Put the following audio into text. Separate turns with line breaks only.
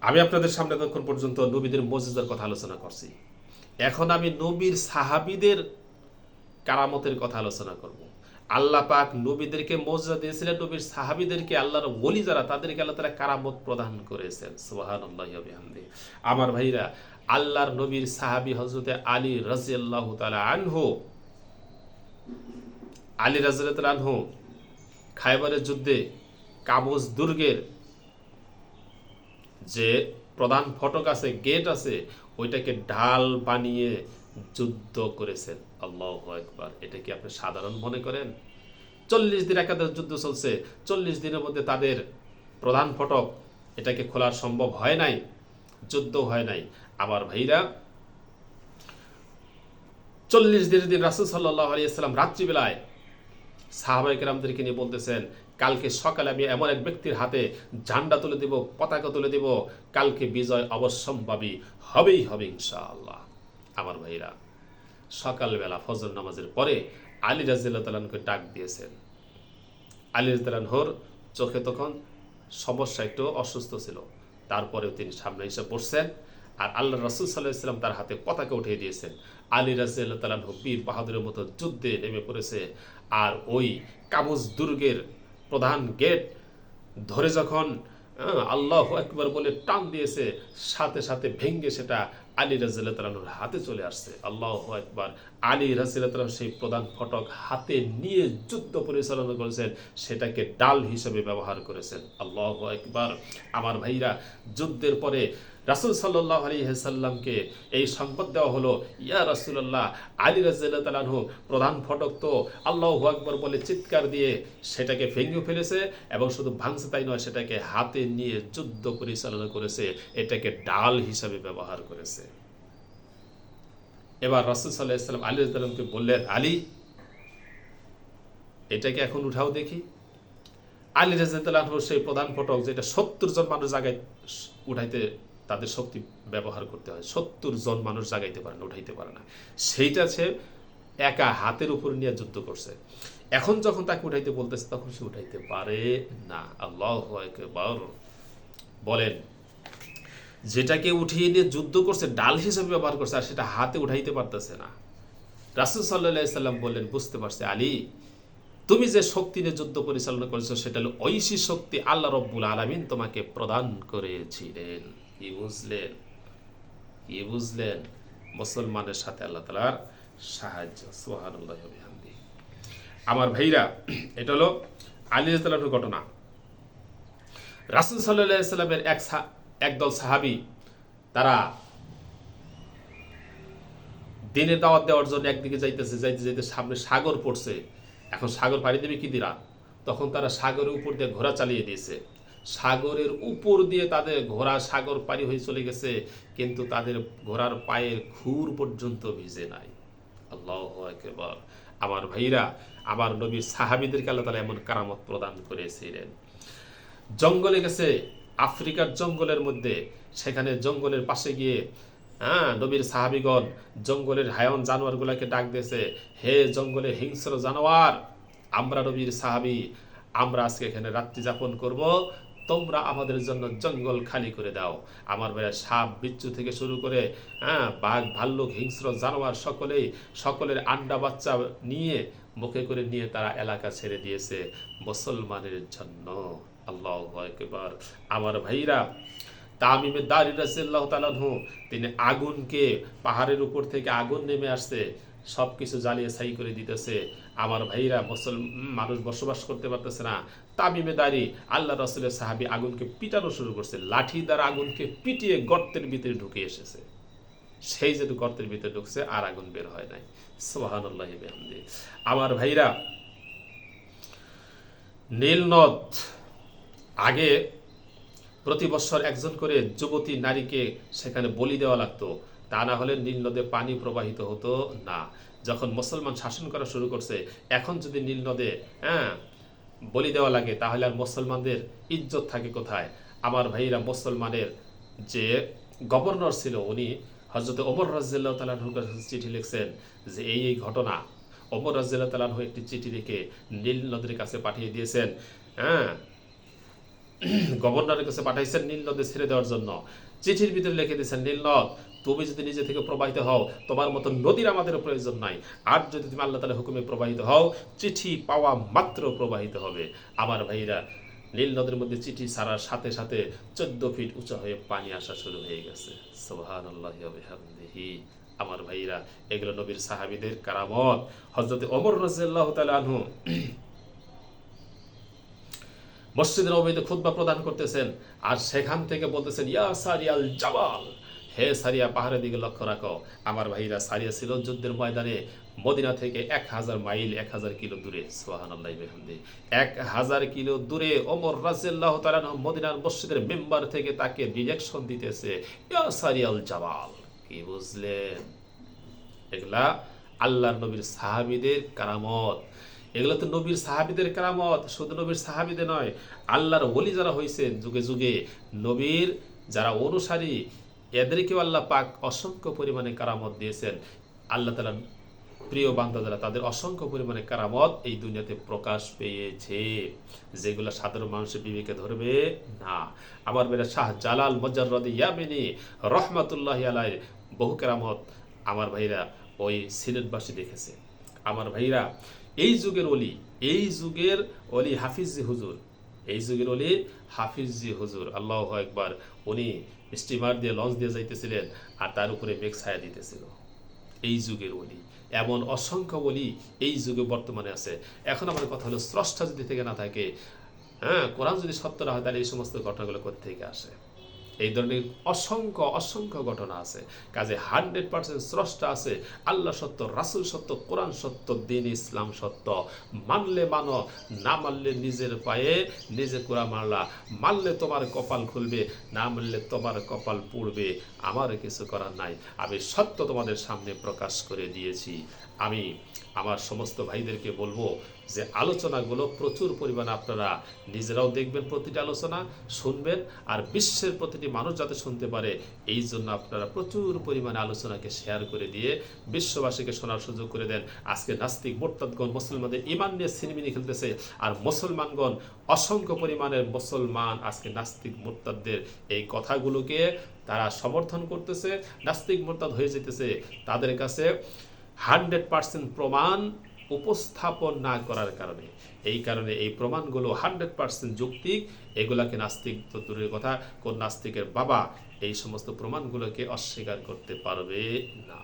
আমি আপনাদের সামনে তখন পর্যন্ত নবীদের মুজিজার কথা আলোচনা করছি। এখন আমি নবীর সাহাবীদের কারামতের কথা আলোচনা করব। আল্লাহ পাক নবীদেরকে মুজিজা দিয়েছিলেন, নবীর সাহাবীদেরকে, আল্লাহর ওলি যারা, তাদেরকে আল্লাহ তাআলা কারামত প্রদান করেছেন। সুবহানাল্লাহি ওয়া বিহামদিহি। আমার ভাইরা, আল্লাহর নবীর সাহাবী হযরতে আলী রাদিয়াল্লাহু তাআলা আনহু, আলী রাদিয়াল্লাহু তাআলা আনহু খায়বারের যুদ্ধে কাবুস দুর্গের যে প্রধান ফটক আছে, গেট আছে, ওইটাকে ঢাল বানিয়ে যুদ্ধ করেছেন। আল্লাহু আকবার। এটা কি আপনি সাধারণ মনে করেন? 40 দিন একাধারে যুদ্ধ চলছে, 40 দিনের মধ্যে তাদের প্রধান ফটক এটাকে খোলা সম্ভব হয় নাই, যুদ্ধ হয় নাই। আমার ভাইরা, 40 দিনের দিন রাসূল সাল্লাল্লাহু আলাইহি ওয়াসাল্লাম রাত্রিবেলায় সাহাবায়ে কেরামদেরকে নিয়ে বলতেছেন, কালকে সকালে আমি এমন এক ব্যক্তির হাতে ঝান্ডা তুলে দেব, পতাকা তুলে দেব, কালকে বিজয় অবশ্যম্ভাবী হবেই হবে ইনশাআল্লাহ। আমার ভাইরা, সকালবেলা ফজর নামাজের পরে আলী রাদিয়াল্লাহু তাআলা আনহুকে ডাক দিয়েছেন। আলী রাদিয়াল্লাহু আনহুর চোখে তখন সমস্যা, একটু অসুস্থ ছিল, তারপরেও তিনি সামনে এসে বসছেন। আর আল্লাহ রাসূল সাল্লাল্লাহু আলাইহি ওয়াসাল্লাম তার হাতে পতাকা উঠিয়ে দিয়েছেন। আলী রাদিয়াল্লাহু তাআলা আনহু বীর বাহাদুরের মতো যুদ্ধে নেমে পড়েছে। আর ওই কাবুস দুর্গের প্রধান গেট ধরে যখন আল্লাহু আকবার বলে টান দিয়েছে, সাথে সাথে ভেঙ্গে সেটা আলী রাদিয়াল্লাহু তাআলা আনহুর হাতে চলে আসছে। আল্লাহু আকবার। আলী রাদিয়াল্লাহু তাআলা সেই প্রধান ফটক হাতে নিয়ে যুদ্ধ পরিচালনা করেছেন, সেটাকে ডাল হিসেবে ব্যবহার করেছেন। আল্লাহু আকবার। আমার ভাইরা, যুদ্ধের পরে রাসূল সাল্লাল্লাহু আলাইহি ওয়াসাল্লামকে এই সংবাদ দেওয়া হলো, ইয়া রাসূলুল্লাহ, আলী রাদিয়াল্লাহু তাআলা আনহু প্রধান ফটক তো আল্লাহু আকবার বলে চিৎকার দিয়ে সেটাকে ভেঙে ফেলেছে, এবং শুধু ভাঙছে তাই নয়, সেটাকে হাতে নিয়ে যুদ্ধ পরিচালনা করেছে, এটাকে ডাল হিসাবে ব্যবহার করেছে। এবার রাসূল সাল্লাল্লাহু আলাইহি ওয়াসাল্লাম আলী রাদিয়াল্লাহু আনহুকে বললেন, আলী, এটাকে এখন উঠাও দেখি। আলী রাদিয়াল্লাহু আনহু সেই প্রধান ফটক, যেটা 70 জন মানুষ জায়গায় উঠাইতে তাদের শক্তি ব্যবহার করতে হয়, 70 জন মানুষ জাগাইতে পারে না, উঠাইতে পারে না, সেইটা সে একা হাতের উপর নিয়ে যুদ্ধ করছে। এখন যখন তাকে উঠাইতে বলতেছে, তখন সে উঠাইতে পারে না। আল্লাহু আকবার। বলেন, যেটাকে উঠিয়ে নিয়ে যুদ্ধ করছে, ডাল হিসেবে ব্যবহার করছে, আর সেটা হাতে উঠাইতে পারতেছে না। রাসূল সাল্লাল্লাহু আলাইহি সাল্লাম বললেন, বুঝতে পারছে আলী, তুমি যে শক্তি নিয়ে যুদ্ধ পরিচালনা করেছো, সেটা হলো ঐশী শক্তি আল্লাহ রাব্বুল আলামিন তোমাকে প্রদান করেছিলেন। কি বুঝলেন? কি বুঝলেন? মুসলমানের সাথে আল্লাহ তাআলার সাহায্য। সুবহানাল্লাহি ওয়া বিহামদিহি। আমার ভাইরা, এটা হলো আলী রাদিয়াল্লাহু আনহুর ঘটনা। রাসূল সাল্লাল্লাহু আলাইহি সাল্লামের একদল সাহাবী, তারা দিনের দাওয়াত দেওয়ার জন্য একদিকে যাইতেছে, যাইতে যাইতে সামনে সাগর পড়ছে। এখন সাগর পাড়ি দেবে কি দিরা? তখন তারা সাগরের উপর দিয়ে ঘোড়া চালিয়ে দিয়েছে। সাগরের উপর দিয়ে তাদের ঘোড়া সাগর পাড়ি হয়ে চলে গেছে, কিন্তু তাদের ঘোড়ার পায়ের খুর পর্যন্ত ভিজে নাই। আল্লাহু আকবার। আমার ভাইরা, আমার নবীর সাহাবীদেরকে আল্লাহ তাআলা এমন কারামত প্রদান করেছিলেন। জঙ্গলে গেছে, আফ্রিকার জঙ্গলের মধ্যে, সেখানে জঙ্গলের পাশে গিয়ে নবীর সাহাবীগণ জঙ্গলের হায়াওয়ান জানোয়ারগুলোকে ডাক দিয়েছে, হে জঙ্গলে হিংস্র জানোয়ার, আমরা নবীর সাহাবী, আমরা আজকে এখানে রাত্রি যাপন করব, তোমরা আমাদের জন্য জঙ্গল খালি করে দাও। আমার ভাইয়া, সাপ বিচ্ছু থেকে শুরু করে বাঘ ভাল্লুক হিংস্র জানোয়ার সকলের আন্ডা বাচ্চা নিয়ে মুখে করে নিয়ে তারা এলাকা ছেড়ে দিয়েছে মুসলমানের জন্য। আল্লাহু আকবার। আমার ভাইরা, তামিমে দারি রাদিয়াল্লাহু তাআলা আনহু, তিনি আগুনকে, পাহাড়ের উপর থেকে আগুন নেমে আসছে, সব কিছু জ্বালিয়ে ছাই করে দিতেছে। আমার ভাইরা, মানুষ বসবাস করতে পারতেছে না। তামিমে দারি, আল্লাহ রাসূলের সাহাবী, আগুনকে পিটানো শুরু করছে, লাঠি দ্বারা আগুনকে পিটিয়ে গর্তের ভিতরে ঢুকে এসেছে। সেই যেহেতু গর্তের ভিতরে ঢুকছে, আর আগুন বের হয় নাই। সুবহানাল্লাহি ওয়া বিহামদিহি। আমার ভাইরা, নীল নদ, আগে প্রতি বছর একজন করে যুবতী নারীকে সেখানে বলি দেওয়া লাগতো, তা না হলে নীল নদে পানি প্রবাহিত হতো না। যখন মুসলমান শাসন করা শুরু করছে, এখন যদি নীল নদে বলি দেওয়া লাগে, তাহলে আর মুসলমানদের ইজ্জত থাকে কোথায়? আমার ভাইরা, মুসলমানের যে গভর্নর ছিল, উনি হযরত ওমর রাদিয়াল্লাহু তাআলা আনহুর কাছে চিঠি লিখছেন যে এই ঘটনা। ওমর রাদিয়াল্লাহু তাআলা আনহু একটি চিঠি লিখে নীল নদের কাছে পাঠিয়ে দিয়েছেন। গভর্নরের কাছে পাঠাইছেন নীল নদে ছেড়ে দেওয়ার জন্য। চিঠির ভিতরে লিখে দিয়েছেন, নীল নদ তুমি যদি নিজে থেকে প্রবাহিত হও, তোমার মতো নদীর আমাদের প্রয়োজন নাই। আর যদি তুমি আল্লাহ তাআলার হুকুমে প্রবাহিত হও, চিঠি পাওয়া মাত্র প্রবাহিত হবে। আমার ভাইরা, নীল নদের মধ্যে চিঠি ছাড়ার সাথে সাথে 14 ফিট উঁচা হয়ে পানি আসা শুরু হয়ে গেছে। সুবহানাল্লাহি ওয়া বিহামদিহি। আমার ভাইরা, এগুলো নবীর সাহাবীদের কারামত। হযরত ওমর রাদিয়াল্লাহু তাআলা আনহু মসজিদের নববীতে খুতবা প্রদান করতেছেন, আর সেখান থেকে বলতেছেন, ইয়া সারিয়াল জাবাল, হে সারিয়া পাহাড়ের দিকে লক্ষ্য রাখো। আমার ভাইরা, সারিয়া ছিল যুদ্ধের ময়দানে মদিনা থেকে 1000 মাইল, 1000 কিলো দূরে। সুবহানাল্লাহি ওয়া বিহামদিহি। 1000 কিলো দূরে ওমর রাদিয়াল্লাহু তাআলা আনহু মদিনার মসজিদের মেম্বার থেকে তাকে ডিরেকশন দিতেছে, ইয়া সারিয়াল জাবাল। কি বুঝলেন? এগুলা আল্লাহর নবীর সাহাবীদের কারামত। এগুলো তো নবীর সাহাবীদের কারামত, শুধু নবীর সাহাবীদের নয়, আল্লাহর ওলি যারা হয়েছেন যুগে যুগে, নবীর যারা অনুসারী, এদেরকেও আল্লাহ পাক অসংখ্য পরিমাণে কারামত দিয়েছেন। আল্লাহ তাআলার প্রিয় বান্দা যারা, তাদের অসংখ্য পরিমাণে কারামত এই দুনিয়াতে প্রকাশ পেয়েছে, যেগুলো সাধারণ মানুষের বিবেকে ধরবে না। আমার বেটা শাহ জালাল মুজাররদি ইয়ামিনী রহমাতুল্লাহি আলাইহি বহু কারামত আমার ভাইরা ওই সিলেটবাসী দেখেছে। আমার ভাইরা, এই যুগের অলি, এই যুগের অলি হাফিজি হুজুর, এই যুগের অলি হাফিজি হুজুর, আল্লাহু আকবার। উনি স্টিমার দিয়ে, লঞ্চ দিয়ে যাইতেছিলেন, আর তার উপরে মেঘ ছায়া দিতেছিল। এই যুগের অলি, এমন অসংখ্য অলি এই যুগে বর্তমানে আছে। এখন আমার কথা হলো, স্রষ্টা যদি থেকে না থাকে, কোরআন যদি সত্য না হয়, তাহলে এই সমস্ত ঘটনাগুলো কোথা থেকে আসে? এই ধরনের অসংখ্য অসংখ্য ঘটনা আছে। কাজে 100% স্রষ্টা আছে, আল্লাহ সত্য, রাসূল সত্য, কোরআন সত্য, দ্বীন ইসলাম সত্য। মানলে মানো, না মানলে নিজের পায়ে নিজে কুড়া মারলা। মানলে তোমার কপাল খুলবে, না মানলে তোমার কপাল পুড়বে। আমার কিছু করার নাই। আমি সত্য তোমাদের সামনে প্রকাশ করে দিয়েছি। আমি আমার সমস্ত ভাইদেরকে বলবো যে আলোচনাগুলো প্রচুর পরিমাণে আপনারা নিজেরাও দেখবেন, প্রতিটি আলোচনা শুনবেন, আর বিশ্বের প্রতিটি মানুষ যাতে শুনতে পারে, এই জন্য আপনারা প্রচুর পরিমাণে আলোচনাকে শেয়ার করে দিয়ে বিশ্ববাসীকে শোনার সুযোগ করে দেন। আজকে নাস্তিক মোরতাদগণ মুসলমানদের ঈমান নিয়ে ছিনিমিনি খেলতেছে, আর মুসলমানগণ অসংখ্য পরিমাণের মুসলমান আজকে নাস্তিক মোরতাদদের এই কথাগুলোকে তারা সমর্থন করতেছে, নাস্তিক মোরতাদ হয়ে যেতেছে। তাদের কাছে 100% প্রমাণ উপস্থাপন না করার কারণে, এই কারণে এই প্রমাণগুলো 100% যৌক্তিক, এগুলাকে নাস্তিক তো দূরের কথা, কোন নাস্তিকের বাবা এই সমস্ত প্রমাণগুলোকে অস্বীকার করতে পারবে না।